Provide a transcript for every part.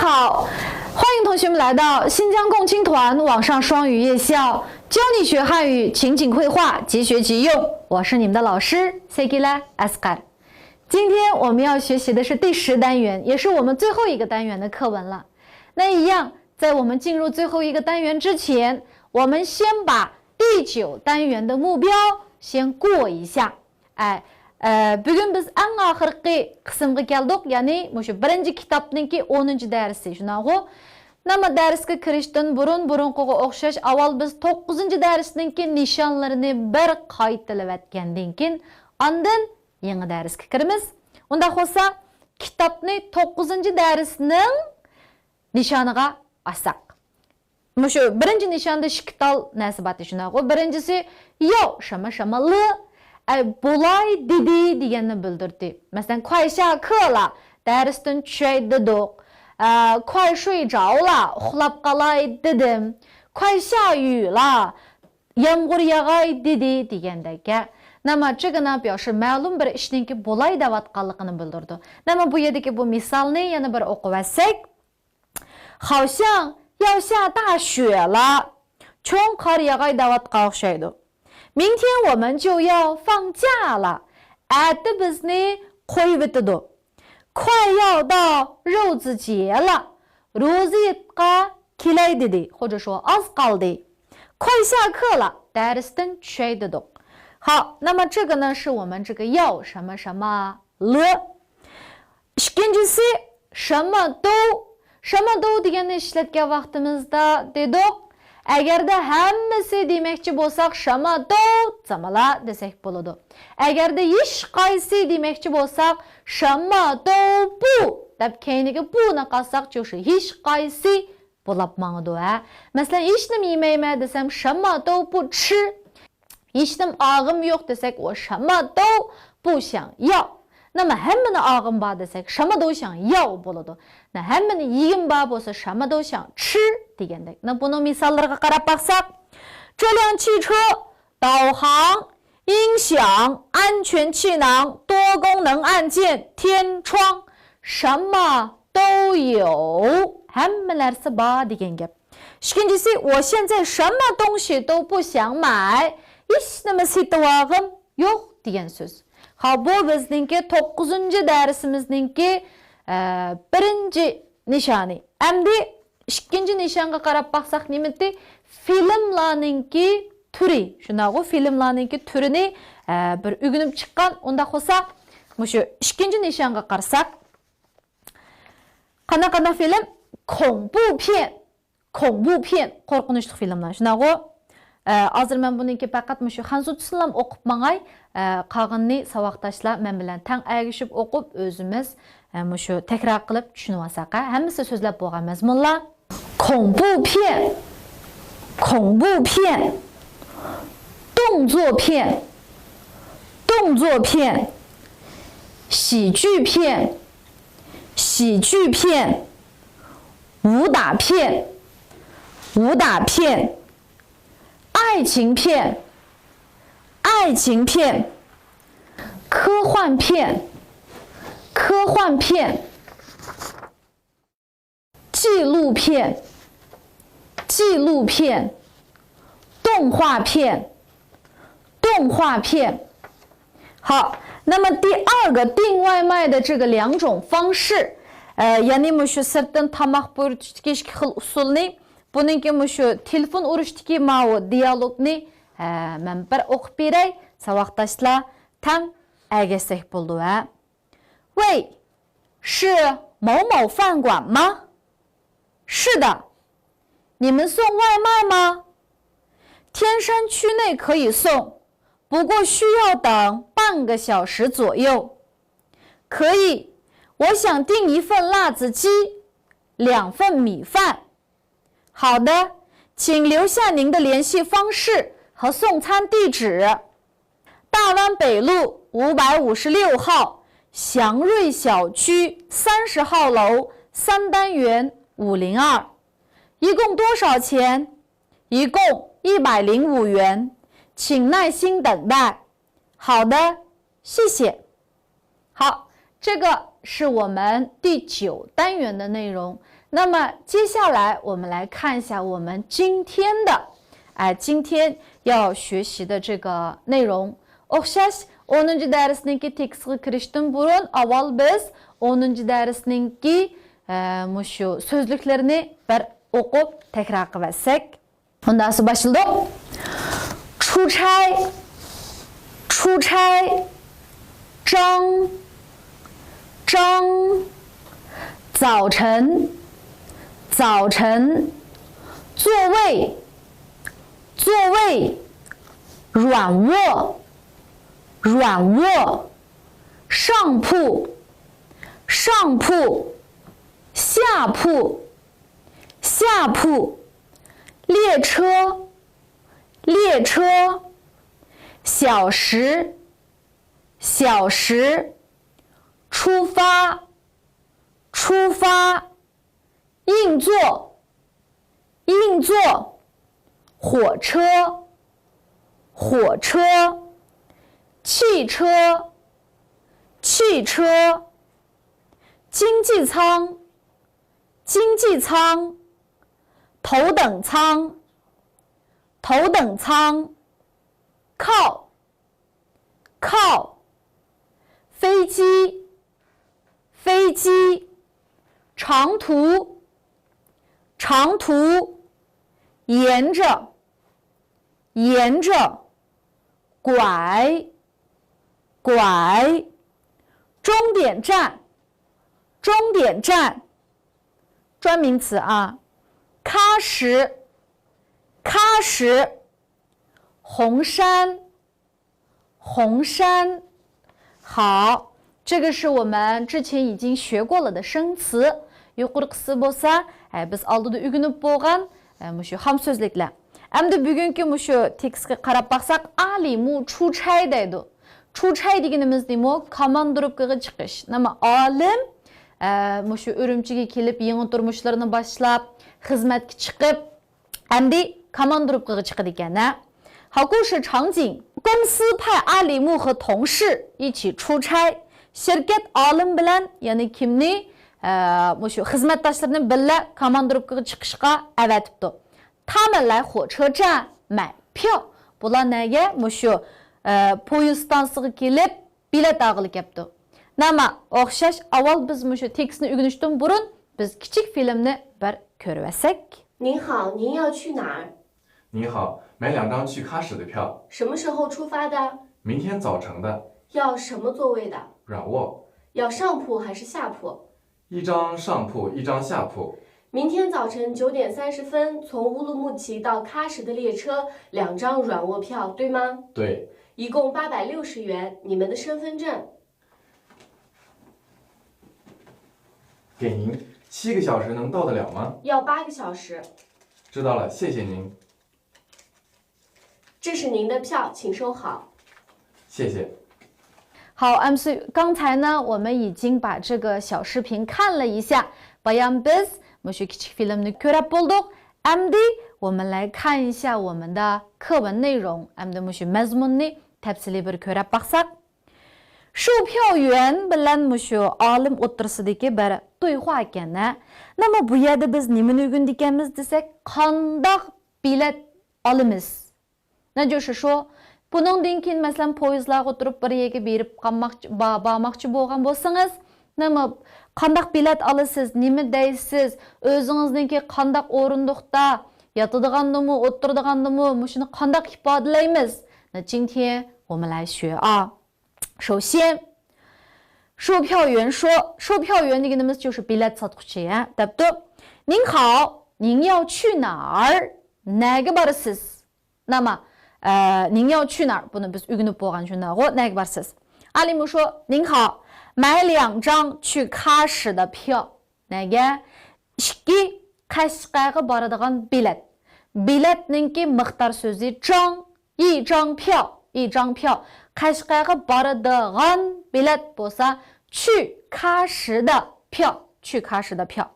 好，欢迎同学们来到新疆共青团网上双语夜校，教你学汉语情景绘画，即学即用。我是你们的老师 Segila Asghar。今天我们要学习的是第10单元，也是我们最后一个单元的课文了。那一样，在我们进入最后一个单元之前，我们先把第9单元的目标先过一下。Bugun biz eng oxirgi qismga keldik, ya'ni mushu birinchi kitobniki 10-chi darsi, shunaqo. Nama darsga kirishdan burunqiga o'xshash avval biz 9-chi darsniki nishonlarini bir qaytilib o'tgandan keyin ondan yangi darsga kiramiz. Unda bo'lsa, kitobni 9-chi darsning nishoniga olsak. Mushu birinchi nishonda shiktal nasibati shunaqo. Birinchisi yo shama shamalı bulay dedi deganini bildirdi. Masalan, 快下课了 darsdan tushay dedik. 快睡着了 uxlab qolay dedim. 快下雨了 yomg'ir yog'ay dedi degandagi. Nama 这个呢表示 ma'lum bir ishninki bulay deyotganligini bildirdi. Nama bu yerdagi bu misolni yana bir o'qib olsak. 好像要下大雪了 cho'ng qor yog'ay deyotgan o'xshaydi. 明天我们就要放假了 Ati bizni qo'yib o'tadi. 快要到肉子节了 Ro'zitga kelay dedi. 或者说 oz qoldi. 快下课了 darsdan tushay dedik. 好，那么这个呢是我们这个要什么什么了。Ikkinchisi 什么都 deganni ishlatgan vaqtimizda dedik. Agarda hammasi demoqchi bo'lsak, shamado zamala desak bo'ladi. Agarda hech qaysi demoqchi bo'lsak, shamado bu deb keyiniga buni qolsak, jo'shi hech qaysi bo'lib mangdi. Masalan, hech nima yemayman desam, shamado bu chi. Hech nima og'im yo'q desak, o shamado bu想要. 那么 hammani og'im bor desak, shamado 想要 bo'ladi. Na hammani yegim bor bo'lsa, shamado 想吃 degandek. Na buni misollarga qarab baksak, 这辆汽车导航、音响、安全气囊、多功能按键、天窗什么都有 hammalasi bor degan gap. Ikkinchisi 我现在什么东西都不想买 hech nima setib olg'im yo'q degan so'z. Ha, bu bizningki 9-chi darsimizningki birinchi nishoni. Endi ikkinchi nishonga qarab baksak nimati filmlarningki turi. Shunaqo filmlarningki turini bir o'rganib chiqqan. Unda bo'lsa, mushu ikkinchi nishonga qarasak, qanaqa film? 恐怖片 qo'rqinchli filmlar. Shunaqo hozir men buniki faqat mushu xanzutchilam o'qib mangay, qolganini saboqdoshlar men bilan tang agishib o'qib o'zimiz mushu takror qilib tushunib olsak, hammasi so'zlab bo'lgan mazmunlar. 恐怖片动作片喜剧片武打片爱情片科幻片纪录片动画片。好，那么第二个订外卖的这个两种方式ya'ni mushu sirtdan tomoq buyurishdagi ikki xil usulni, buningki mushu telefon urishdagi ma'u dialogni men bir o'qib beray, saboqdoshlar tang agasak bo'ldi. 喂，是某某饭馆吗？是的。你们送外卖吗？天山区内可以送，不过需要等半个小时左右。可以，我想订1份辣子鸡，2份米饭。好的，请留下您的联系方式和送餐地址。大湾北路556号祥瑞小区30号楼3单元502。一共多少钱？一共105元，请耐心等待。好的，谢谢。好，这个是我们第9单元的内容。那么接下来我们来看一下我们今天的今天要学习的这个内容。o'xshash 10-cı dərsninki tekstga kirishdan burun avval biz 10-cı dərsninki mushu sözlüklerini bir o'qib tekrar qilsak. Undası başladı. 出差出差张早晨早晨座位软卧上铺下铺列车小时出发硬座火车汽车经济舱头等舱靠飞机长途沿着拐终点站专名词啊，喀什红山好，这个是我们之前已经学过了的生词。Yuqorqisi bo'lsa, biz oldida o'rganib bo'lgan mushu ham so'zliklar. Endi bugungi mushu tekstga qarab baqsak, alimu出差 deydi. 出差deganimiz nima? Komandировкаga chiqish. Nima olim mushu Urumchiga kelib, yangi turmushlarini boshlab, xizmatga chiqib, endi komandировкаga chiqadi ekan. 好，故事场景，公司派阿里木和同事一起出差。Şirket olim bilan, ya'ni kimni mushu xizmatdoshlarini birga komandировкаga chiqishga avatibdi. 他们来火车站买票. Bular nega mushu poyezd stansiyasiga kelib bilet olg'ili kelibdi. Nima o'xshash avval biz mushu tekstni o'rganishdan burun biz kichik filmni bir ko'rib olsak. 您好，您要去哪儿？你好，买2张去喀什的票，什么时候出发的？明天早晨的，要什么座位的？软卧，要上铺还是下铺1张上铺，1张下铺。明天早晨9点30分从乌鲁木齐到喀什的列车，2张软卧票，对吗？对。一共860元，你们的身份证。给您，7个小时能到得了吗？要8个小时。知道了，谢谢您。这是您的票，请收好。谢谢。好 ，MC， 刚才呢，我们已经把这个小视频看了一下。Bayan biz mushu kichik filmni ko'rib bo'ldik. Endi 我们来看一下我们的课文内容。Endi mushu mazmunni tafsiliy bir ko'rib baqsak. 售票员 bilan mushu olim o'tirisidagi bir 对话ekan. 那么bu yerda biz nimani o'rgandik ekanmiz desak, qandoq bilet olamiz? 那就是说 buningdan keyin masalan poyezdlarga o'tirib bir yerga berib bormoqchi bo'lgan bo'lsangiz, nima qandoq bilet olasiz, nima deysiz, o'zingizniki qandoq o'rindiqda yotadigandimi, o'tirdigandimi, shuni qandoq ifodalaymiz? 那今天我们来学啊。首先，售票员说，售票员deganimiz 就是 bilet sotuvchi ya, debdi. 您好，您要去哪儿? Nega borasiz? 那么您要去哪儿? Buni biz o'rganib bo'lgan shunday, nega borasiz? Alimu 说，您好，买2张去喀什的票。Nega? Ikki Qashqarga boradigan bilet. Biletninki miqdor so'zi张，一张票。Qashqarga boradigan bilet bo'lsa 去喀什的票，去喀什的票。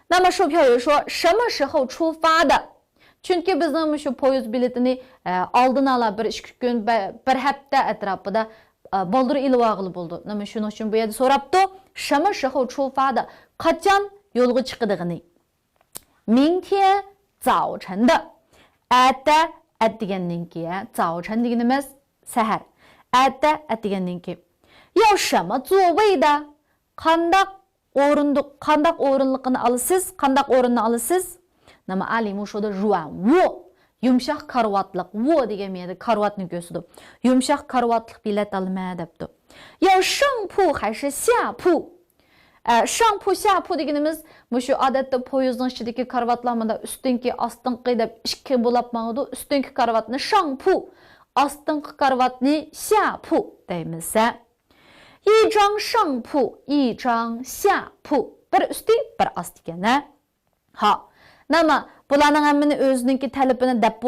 那么售票员说什么时候出发的? Chunki bizning shu poyezd biletini oldin ola bir 2 kun, bir hafta atrofida boldir ilib olg'ili bo'ldi. Nima shuning uchun bu yerda so'rabdi, 什么时候出发的? Qachon yolga chiqadigini. 明天早晨的 erta degandan keyin 早晨 deganimiz sahar. Erta degandan keyin 要什么座位的 qandaq o'rinliqini alasiz, qandaq o'rinni alasiz? Nama alimu şoda 软卧 yumshaq karvatliq, wo degan ma'noda karvatni ko'rsatdi. Yumshaq karvatliq bilet alma debdi. 要上铺还是下铺? 上铺下铺deganimiz mushu odatda poyezdning ichidagi karvatlarmada ustinki ostinqi deb ikki bo'lib mangdi. Ustinki karvatni 上铺, ostinqi karvatni 下铺deymiz. 一张上铺，一张下铺. Bir usti, bir asti ekan. 好，那么 bularning hammani o'zininki talabini deb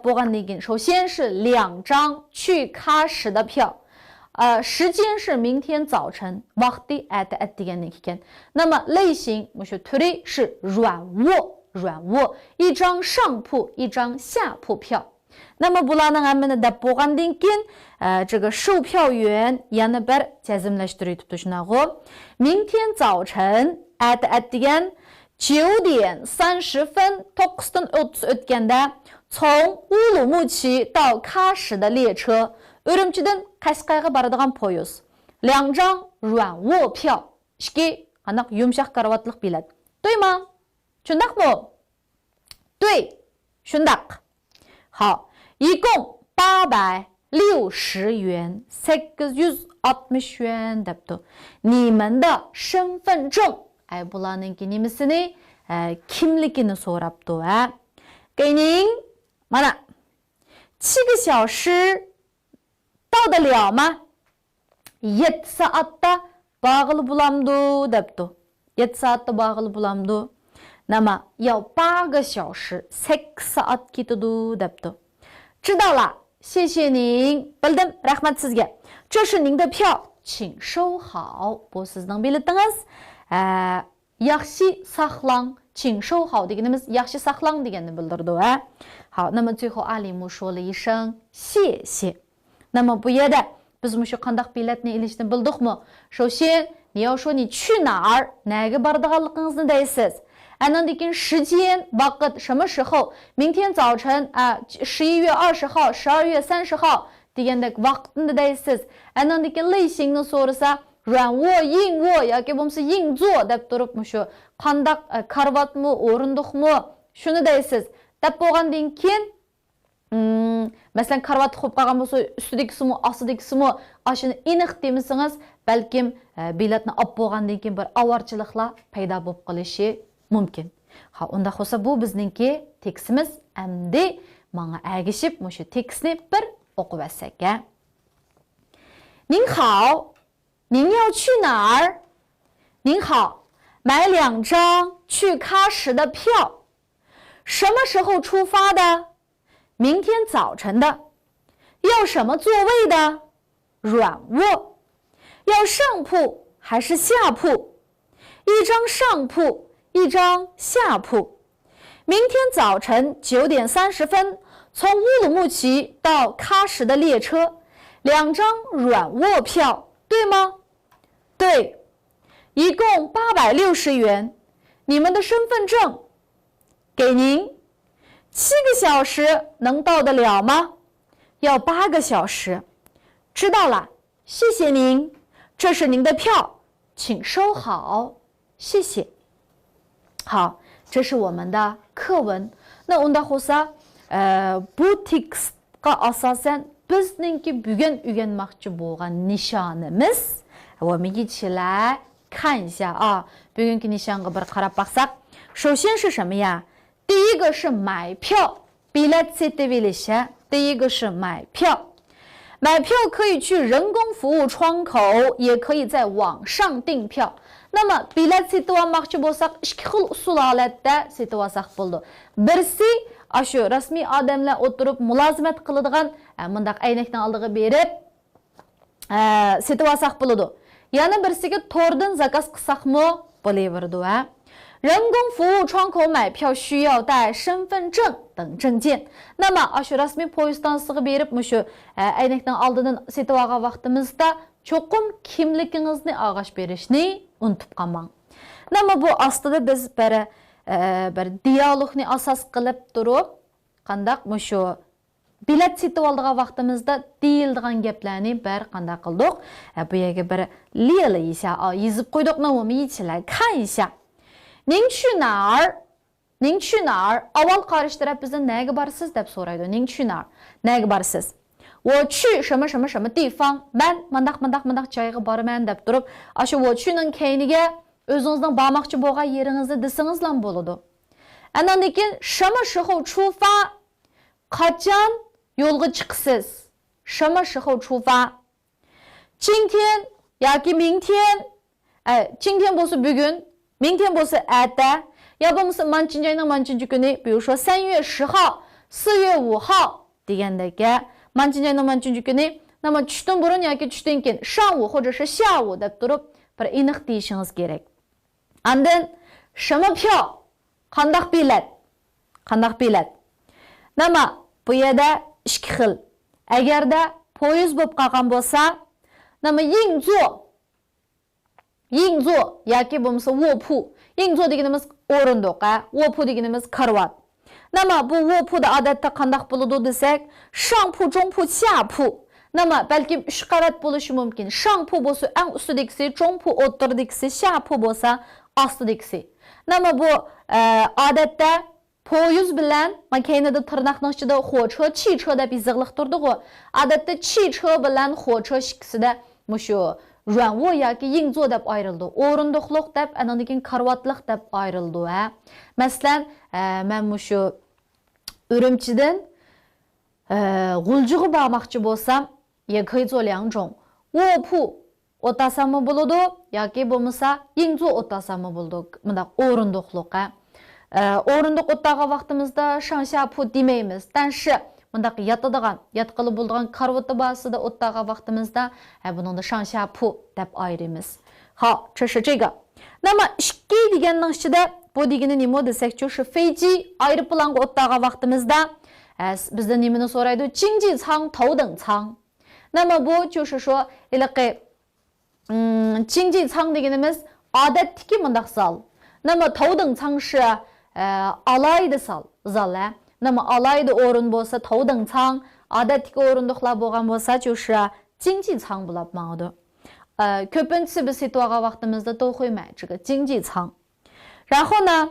bo'lgandan keyin 首先是2张去喀什的票。时间是明天早晨 vaqti erta degandan keyin. 那么类型 mushu turi 是软卧，一张上铺，一张下铺票。那么 bularning hammani deb bo'lgandan keyin 这个售票员 yana bir jazmlashtiribdi shunaqa. 明天早晨 erta degan 9点30分 9dan 30 o'tganda 从乌鲁木齐到喀什的列车 Ürümçi'den Qashqaiga baradigan poyez. 2张软卧票, 2 qanaq yumshaq karvatliq bilet. 对吗? Shundaqmi? 对, shundaq. 好，一共860元 860 元 debdi. 你们的身份证 bularninki nimasini kimligini so'rabdi. 给您 mana 7个小时 到得了吗? 7 saatda bağlı bulamdı debdi. 7 saatda bağlı bulamdı. 那么要8个小时 8 saat ketidi debdi. 知道了，谢谢您. Bildim, rahmat sizga. 这是您的票，请收好. Bu sizning biletingiz. yaxshi saqlang, 请收好 deganimiz yaxshi saqlang deganni bildirdi. 好，那么最后阿里木说了一声谢谢。 那么不也的 biz mushu qandaq biletni ilishni bildikmi? 首先你要说你去哪儿 nega baradiganligingizni deysiz. Andan keyin 时间 vaqt 什么时候 明天早晨 11月20号 12月30号 degandek vaqtni deysiz. Andan keyin 类型ni so'rasa 软卧硬卧 yoki bo'lmasa 硬坐 deb turib mushu qandaq karvatmi o'rindiqmi shuni deysiz. Deb bo'lgandan keyin masalan karvat qo'yib qolgan bo'lsa ustidagisimi ostidagisimi ashuni aniq demasangiz balkim biletni olib bo'lgandan keyin bir avorchiliklar paydo bo'lib qolishi mumkin. Ha, unda bo'lsa bu bizningki tekstimiz endi menga agishib mushu tekstni bir o'qib olsak. 您好，您要去哪儿？您好，买2张去喀什的票，什么时候出发的？ 明天早晨的，要什么座位的？软卧，要上铺还是下铺？一张上铺，一张下铺。明天早晨9点30分，从乌鲁木齐到喀什的列车，2张软卧票，对吗？对，一共860元。你们的身份证，给您。 7个小时能到得了吗？要8个小时。知道了，谢谢您。这是您的票，请收好，谢谢。好，这是我们的课文。那unda bo'lsa, bu tekstga asosan bizningki bugun o'rganmoqchi bo'lgan nishonimiz. 我们一起来看一下啊，bugungi nishonga bir qarab baksak. 首先是什么呀？ 第一个是买票 bilet setevilishi 第一个是买票 买票可以去人工服务窗口也可以在网上订票 那么 bilet setib olmoqchi bo'lsak ikki xil usul holatda setib olsak bo'ldi birisi shu rasmiy odamlar o'tirib mulozimat qiladigan bundaq aynakni oldiga berib setib olsak bo'ladi yana birisiga to'rdan zakaz qilsakmi bo'laverdi 人工服务窗口买票需要带身份证等证件。那么shu rasmiy poyezddan sig'ib berib mushu aynakdan oldidan setib olgan vaqtimizda cho'qim kimligingizni og'ash berishni unutib qolmang. Nima bu ostida biz bir dialogni asos qilib turib, qandaq mushu bilet setib oldigan vaqtimizda deyildigan gaplarni bir qanday qildik. Bu yerga bir 列了一下啊，yozib qo'ydik. 那我们一起来看一下。您去哪儿？您去哪儿？ avval qarish taraf bizdan nega borsiz deb so'raydi. 您去哪儿？ nega borsiz? 我去什么什么什么地方? Men mandaq joyga boraman deb turib, shu 我去ning keyniga o'zingizning bormoqchi bo'lgan yeringizni desingizlar bo'ladi. Andan keyin 什么时候出发? Qachon yo'lga chiqsiz? 什么时候出发? 今天 yoki 明天, 今天bo'lsa bugun, 明天bo'lsa erta, ya bo'lmasa manchinchi oyning manchinchi kuni, 比如说3月10号, 4月5号 degandek, manchinchi oyning manchinchi kuni, 那么 tushdan burun yoki tushdan keyin, 上午或者是下午 deb turib bir aniq deyishingiz kerak. Andan 什么票? Qandaq bilet? Qandaq bilet? Nima bu yerda ikki xil. Agarda poyezd bo'lib qolgan bo'lsa, nima 硬座 yoki bo'lmasa 卧铺. 硬座deganimiz o'rindiq, 卧铺deganimiz karvat. Nima bu 卧铺da odatda qandaq bo'ladi desak, 上铺, 中铺, 下铺. Nima balkim 3 qavat bo'lishi mumkin. 上铺bo'lsa eng ustidagisi, 中铺o'rtadagisi, 下铺bo'lsa ostidagisi. Nima bu odatda poyezd bilan makinada tirnoqning ichida 火车, 汽车 deb izohliqtirdik. Odatda 汽车 bilan 火车ikkisida mushu 软卧 yoki 硬座 deb ayrildi. O'rindiqliq deb, andan keyin karvatliq deb ayrildi. Masalan, men mushu Urumchidan G'uljiga bormoqchi bo'lsam, 也可以做两种. 卧铺 o'tasam bo'ladi yoki bo'lmasa 硬座 o'tasam bo'ladi. Bunda o'rindiqliq. O'rindiq o'tgan vaqtimizda 上下铺 demaymiz. 但是 bundaq yotadigan, yotqili bo'ladigan karvati basida o'tgan vaqtimizda buningda 上下铺 deb ayiramiz. 好，这是这个。那么 ikki deganning ichida bu degani nima desak, 就是飞机 aeroplanga o'tgan vaqtimizda bizdan nimani so'raydi? 经济舱, 头等舱. 那么 bu 就是说 经济舱 deganimiz odatdagi bundaq zal. 那么头等舱是 alayda zal. 那么 alayda o'rin bo'lsa 头等舱, odatdagi o'rindiqlar bo'lgan bo'lsa 就是经济舱 bo'lib ma'noda. Ko'pincha biz setib olgan vaqtimizda 都会买这个经济舱. 然后呢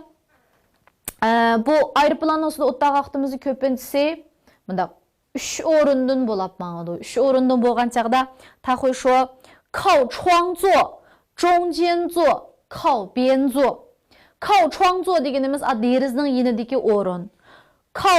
bu aeroplan ustida o'tgan vaqtimizda ko'pinchasi bundaq 3 o'rindan bo'lib ma'noda. 3 o'rindan bo'lgan chaqda ta 会说 靠窗座, 中间座, 靠边座. 靠窗座 deganimiz derizning yonidagi o'rin. 靠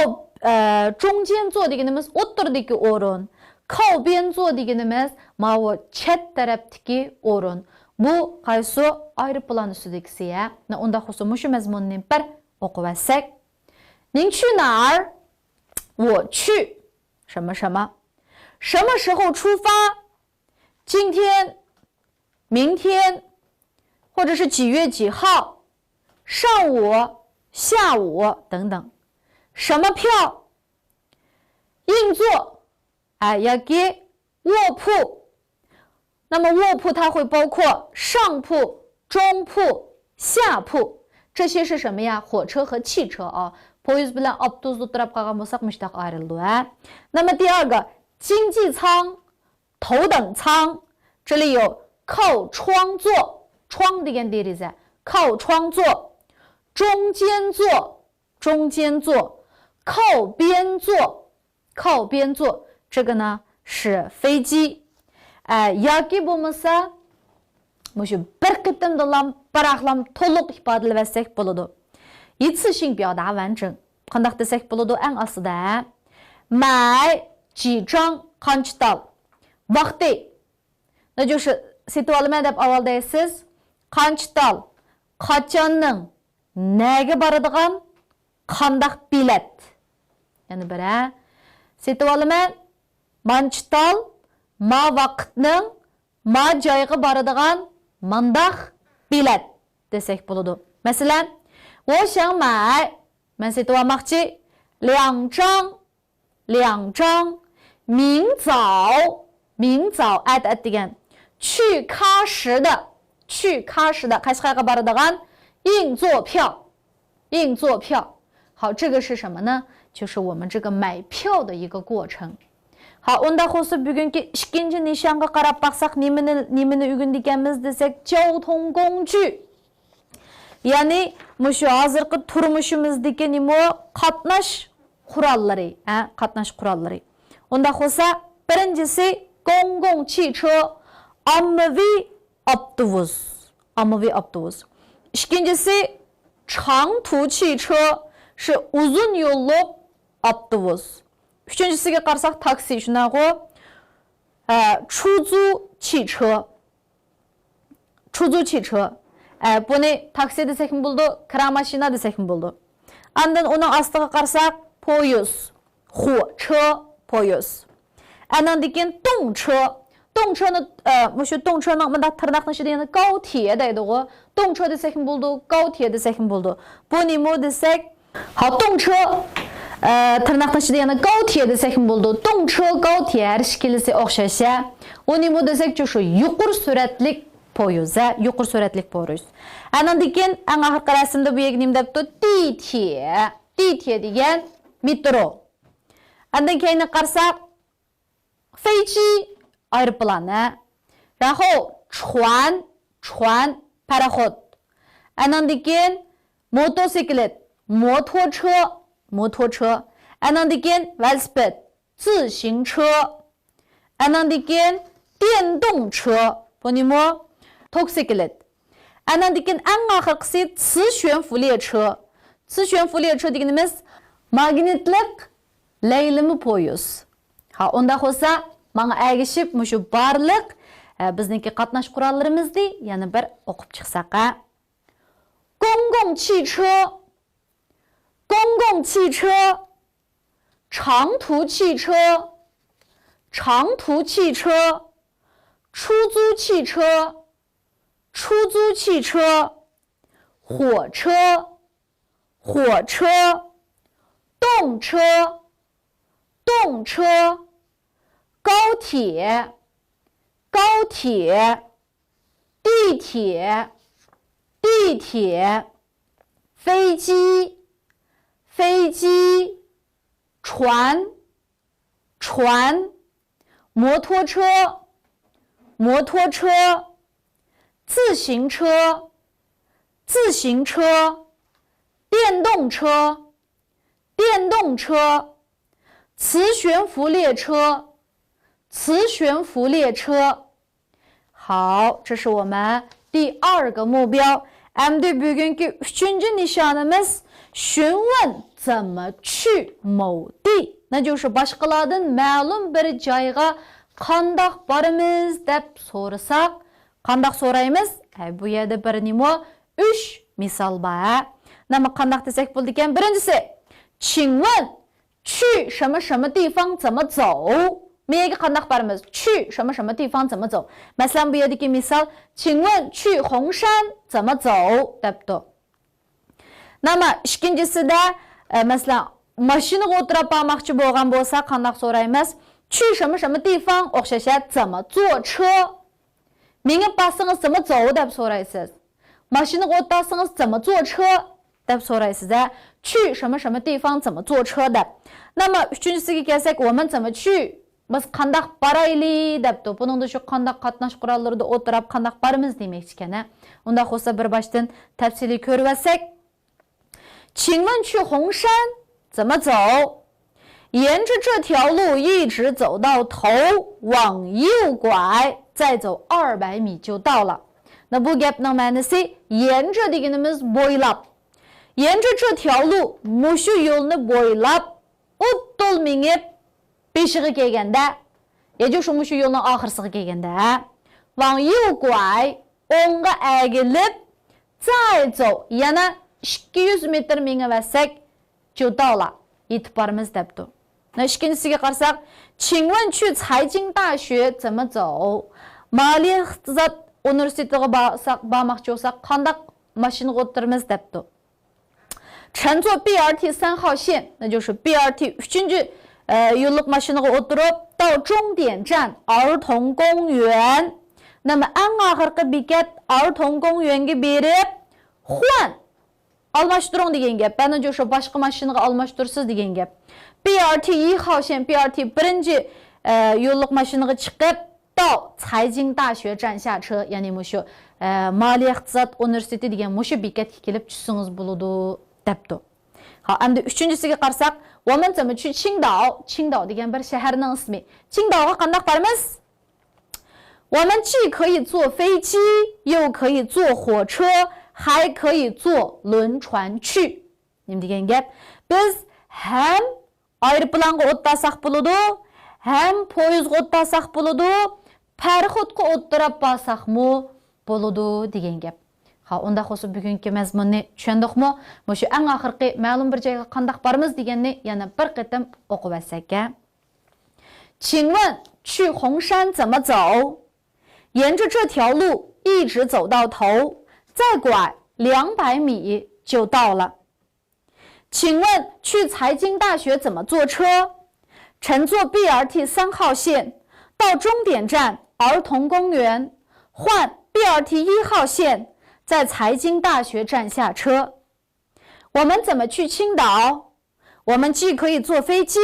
中间座 deganimiz o'rtadagi o'rin. 靠边座 deganimiz mana chet tarafdagi o'rin. Bu qaysi aeroplan ustidagisi. Unda xususan mushu mazmunni bir o'qib olsak. 您去哪儿? 我去什么什么. 什么时候出发? 今天, 明天, 或者是几月几号, 上午, 下午等等. 什么票? 硬座, yoki 卧铺. 那么卧铺它会包括上铺、中铺、下铺. 这些是什么呀？火车和汽车啊。poyezd bilan avtobusda o'tirib qolgan bo'lsak, mushtaq ayrildi. 那么第二个经济舱、头等舱，这里有靠窗座，窗degan deriza, 靠窗座，中间座，中间座，靠边座，靠边座，这个呢是飞机。yoki bo'lmasa mushu bir qitimda paraqlam to'liq ifodalasak bo'ladi. 一次性表达完整. Qanday desak bo'ladi? Eng ostida 买几张 qancha tal vaqti. 那就是 setib olaman deb avval deysiz. Qancha tal, qachonning, nega boradigan, qandaq bilet. Ya'ni bir setib olaman, mancha tal, ma vaqtning, ma joyga boradigan mandaq bilet desak bo'ladi. Masalan, 我想买 men setib olmoqchi 2张 明早 at degan 去喀什的 qaysi qayerga boradigan 硬座票，硬座票。好，这个是什么呢？就是我们这个买票的一个过程。好, onda xusu bugungi ikkinchi nishonga qarab baqsaq nimani o'rganganmiz desak交通工具. Ya'ni mushu hozirgi turmushimizdagi nima qatnash qurallari, qatnash qurallari. Onda bo'lsa, birinchisi 公共汽车 ommaviy avtobus, ommaviy avtobus. Ikkinchisi 长途汽车 是 uzun yo'lli avtobus. Üçüncüsüge qarsak taksi şunağı, 出租汽车, 出租汽车. Bunu taksi desek mi buldu, kira maşina desek mi buldu. Andan onun astığı qarsak poyuz, 火车 poyuz. Andan diken 动车, 动车呢, şu 动车呢, mında tırnaklı şey deyeni 高铁deydi o. 动车 desek mi buldu, 高铁 desek mi buldu. Bu ne mi desek? 好，动车。tırnaklı şey deyeni 高铁 desek mi buldu? 动车高铁 her şekilisi okşaşa. O ne mi desek? Şu yuqur süratlik poyuz, yuqur süratlik poyuz. Anan diken, en ahırkı resimde bu yeğenim deptu, 地铁, 地铁 diyen metro. Andan keyini qarsak, 飞机 aeroplan, 然后船 parahot. Anan diken, motosiklet, 摩托车 摩托车 Anan diken velosiped 自行车 Anan diken 电动车 Bu ne mi? Tosiklet Anan diken en ahırkısı 磁悬浮列车 磁悬浮列车degenimiz magnetlik leylimi poyuz. Ha, onda olsa bana ergişip muşu barlık bizniki qatnaş kurallarımızdı. Yani bir okup çıksak. 公共汽车公共汽车长途汽车长途汽车出租汽车出租汽车火车火车动车动车高铁高铁地铁地铁飞机飞机船船摩托车摩托车自行车自行车电动车电动车磁悬浮列车磁悬浮列车好，这是我们第二个目标 Endi bugünkü üçüncü nişanımız 询问怎么去某地 Ne就是başkalardan ma'lum bir joyga qandaq baramiz deb so'rasak qandaq so'raymiz bu yerda bir nima 3 misal bor nima qandaq desak bo'ldi ekan birinchisi 请问去什么什么地方怎么走 Mega qandaq baramiz 去什么什么地方怎么走 Masalan bu yerdagi misal 请问去红山怎么走 debdi Nama ikkinchisi de masalan mashinaga o'tirib bormoqchi bo'lgan bo'lsa qandaq so'raymiz 去什么什么地方 o'xshasha 怎么坐车 Minib borsangiz 怎么走 deb so'raysiz Mashinaga o'tirsangiz 怎么坐车 deb so'raysiz 去什么什么地方怎么坐车 deb Nama uchinchisiga kelsak 我们怎么去 Biz qandaq barayli debdi Buningda shu qandaq qatnash qurallarida o'tirib qandaq baramiz demoqchi ekan Unda bo'lsa bir boshdan tafsiliy ko'rib olsak 请问去红山怎么走？沿着这条路一直走到头，往右拐，再走200米就到了。那bu gapning ma'nosi 沿着deganimiz bo'ylab. 沿着这条路 mushu yo'lni bo'ylab o'tdol minib beshiga kelganda, 也就是 mushu yo'lning oxirisiga kelganda, 往右拐 o'ngga egilib 再走 yana 200 metr mingaversak 就到了 yetib boramiz debdi. Na ikkinchisiga qarasak 请问去财经大学怎么走 Maliya iqtisod universitetiga bormoqchi bo'lsak qandaq mashinaga o'tiramiz debdi. 乘坐 BRT 3号线 那就是 BRT 3. yo'llik mashinaga o'tirib 到终点站儿童公园 那么eng oxirgi bekat 儿童公园ga berib 换almashtırın degan gap. Bana jo'sha boshqa mashinaga almashtirsiz degan gap. BRT 1号线 BRT birinchi yo'lliq mashinaga chiqib 到财经大学站下车, ya'ni mushu Moliya iqtisod universiteti degan mushu bekatga kelib tushsangiz bo'ladi debdi. Ha, endi uchinchisiga qarasak, 我们怎么去青岛? 青岛 degan bir shaharning ismi. 青岛ga qanday boramiz? 我们既可以坐飞机，又可以坐火车，还可以坐轮船去. Nima degan gap? Biz ham aeroplanga o'tdasak bo'ladi, ham poyezdga o'tdasak bo'ladi, paraxodga o'tirib borsakmi bo'ladi degan gap. Ha, unda xo'sa bugungi mazmunni tushundikmi? Mushu eng oxirgi ma'lum bir joyga qanday boramiz deganni yana bir qatam o'qib olsak. 请问去红山怎么走？沿着这条路一直走到头，再拐200米就到了。请问去财经大学怎么坐车？乘坐 BRT 3号线到终点站儿童公园，换 BRT 1号线，在财经大学站下车。我们怎么去青岛？我们既可以坐飞机，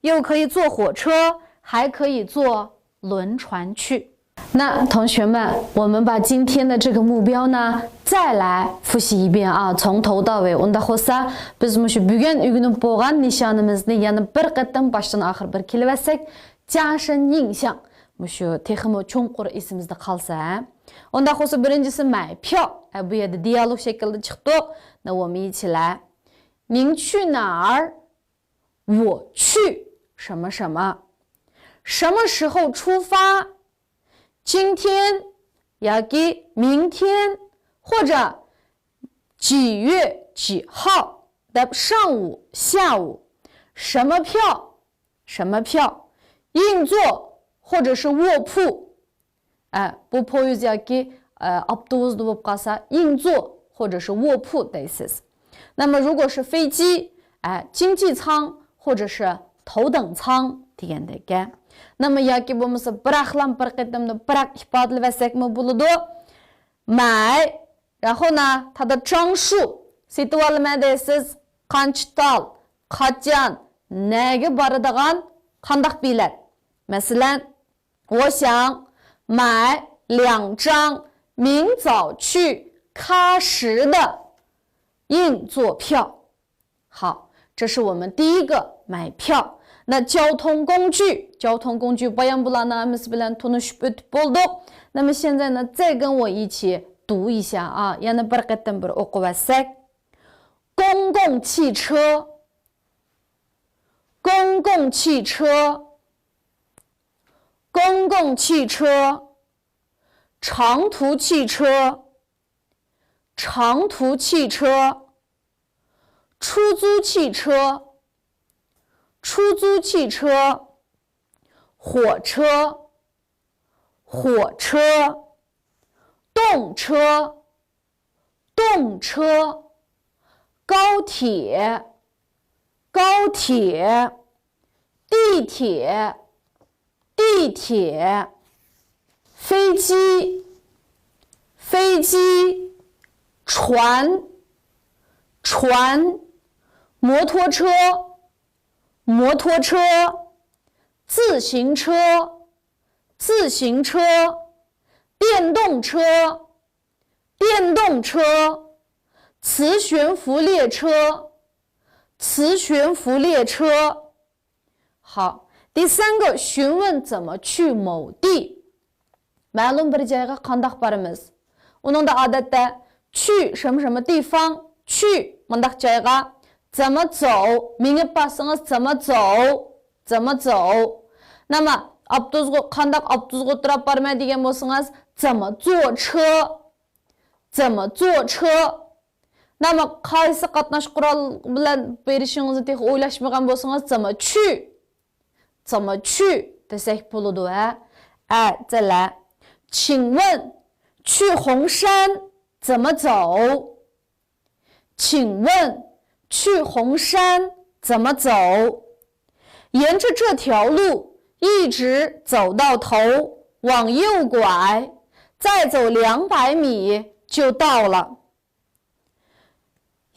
又可以坐火车，还可以坐轮船去。那同学们，我们把今天的这个目标呢再来复习一遍啊，从头到尾. Unda xo'sa biz mushu bugun o'rganib bo'lgan nishonimizni yana bir qatam boshdan oxir bir kelib olsak, 加深印象. Mushu texmo cho'nqur esimizda qolsa. Unda xo'sa birinchisi 买票. Bu yerda dialog shaklida chiqdi. 那我们一起来. 您去哪儿？我去什么什么。什么时候出发？今天 여기 明天 或者几月几号的上午下午。什么票？什么票？硬座或者是卧铺。bu poyezd yoki avtobusda bo'lib qolsa 硬座或者是卧铺 deysiz. 那么如果是飞机，经济舱或者是头等舱 degandek. 那么 yoki bo'lmasa biraqlam bir qatamda biraq ifodalashakmi bo'ladi. 买，然后呢它的张数 setib olaman deysiz. qancha tal, qachon, nega boradigan qandaq bilet. Masalan, 我想买2张明早去喀什的硬座票。好，这是我们第一个买票。那交通工具 bayan bulanlarımız bilen tanışıp ötüp olduk. 那么现在呢再跟我一起读一下啊，yana bir qatam bir o'qib olsak. 公共汽车，公共汽车，公共汽车，长途汽车，长途汽车，出租汽车，出租汽车，火车，火车，动车，动车，高铁，高铁，地铁，地铁，飞机，飞机，船，船，摩托车，摩托车，自行车，自行车，电动车，电动车，磁悬浮列车，磁悬浮列车。好，第三个询问怎么去某地。ma'lum bir joyga qandoq boramiz? Uningda odatda 去什么什么地方，去 mundaq joyga 怎么走 minib borsangiz 怎么走，怎么走。那么 avtobusga qandoq avtobusga o'tirib bormaydigan bo'lsangiz 怎么坐车，怎么坐车。那么 qaysi qatnash qurol bilan berishingizni tex o'ylashmagan bo'lsangiz 怎么去，怎么去 desak bo'ladi. 再来，请问去红山怎么走？请问去红山怎么走？沿着这条路一直走到头，往右拐，再走200米就到了。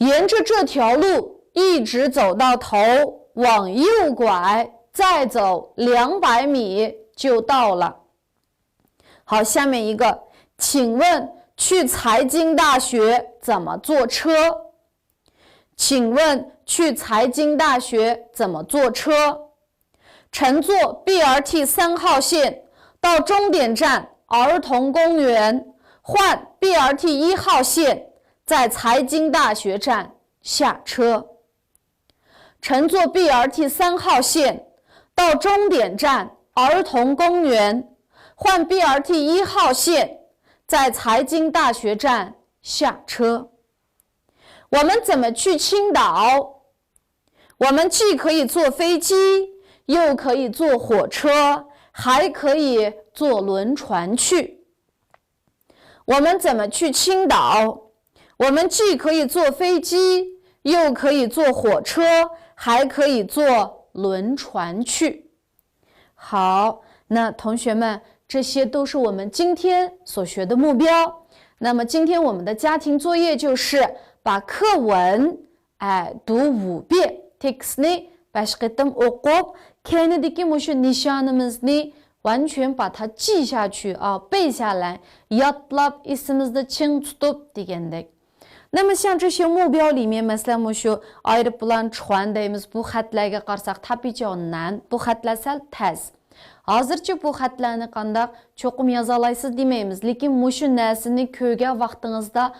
沿着这条路一直走到头，往右拐，再走200米就到了。好，下面一个，请问去财经大学怎么坐车？请问去财经大学怎么坐车？乘坐 BRT 3号线到终点站儿童公园，换 BRT 1号线，在财经大学站下车。乘坐 BRT 3号线到终点站儿童公园，换 BRT 1号线，在财经大学站下车。我们怎么去青岛？我们既可以坐飞机，又可以坐火车，还可以坐轮船去。我们怎么去青岛？我们既可以坐飞机，又可以坐火车，还可以坐轮船去。好，那同学们，这些都是我们今天所学的目标。那么今天我们的家庭作业就是把课文读5遍. Tekstni 5 qitim o'qib, keyinidagi mushu nishonimizni完全把它记下去背下来, yodlab esimizda ching tutib degandek. 那么像这些目标里面, masalan mushu aeroplan, chuan deymiz, bu xatlarga qarsak, ta bijo nan, bu xatlar sal tez. Hozircha bu xatlarni qandaq cho'qim yoza olaysiz demaymiz, lekin mushu narsani ko'rgan vaqtingizda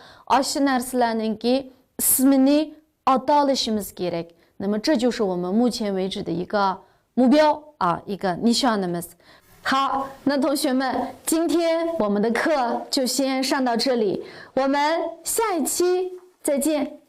shu narsalarninki ismini ata olishimiz kerak. 那么这就是我们目前为止的一个目标一个 nishonimiz。 好，那同学们，今天我们的课就先上到这里，我们下一期再见。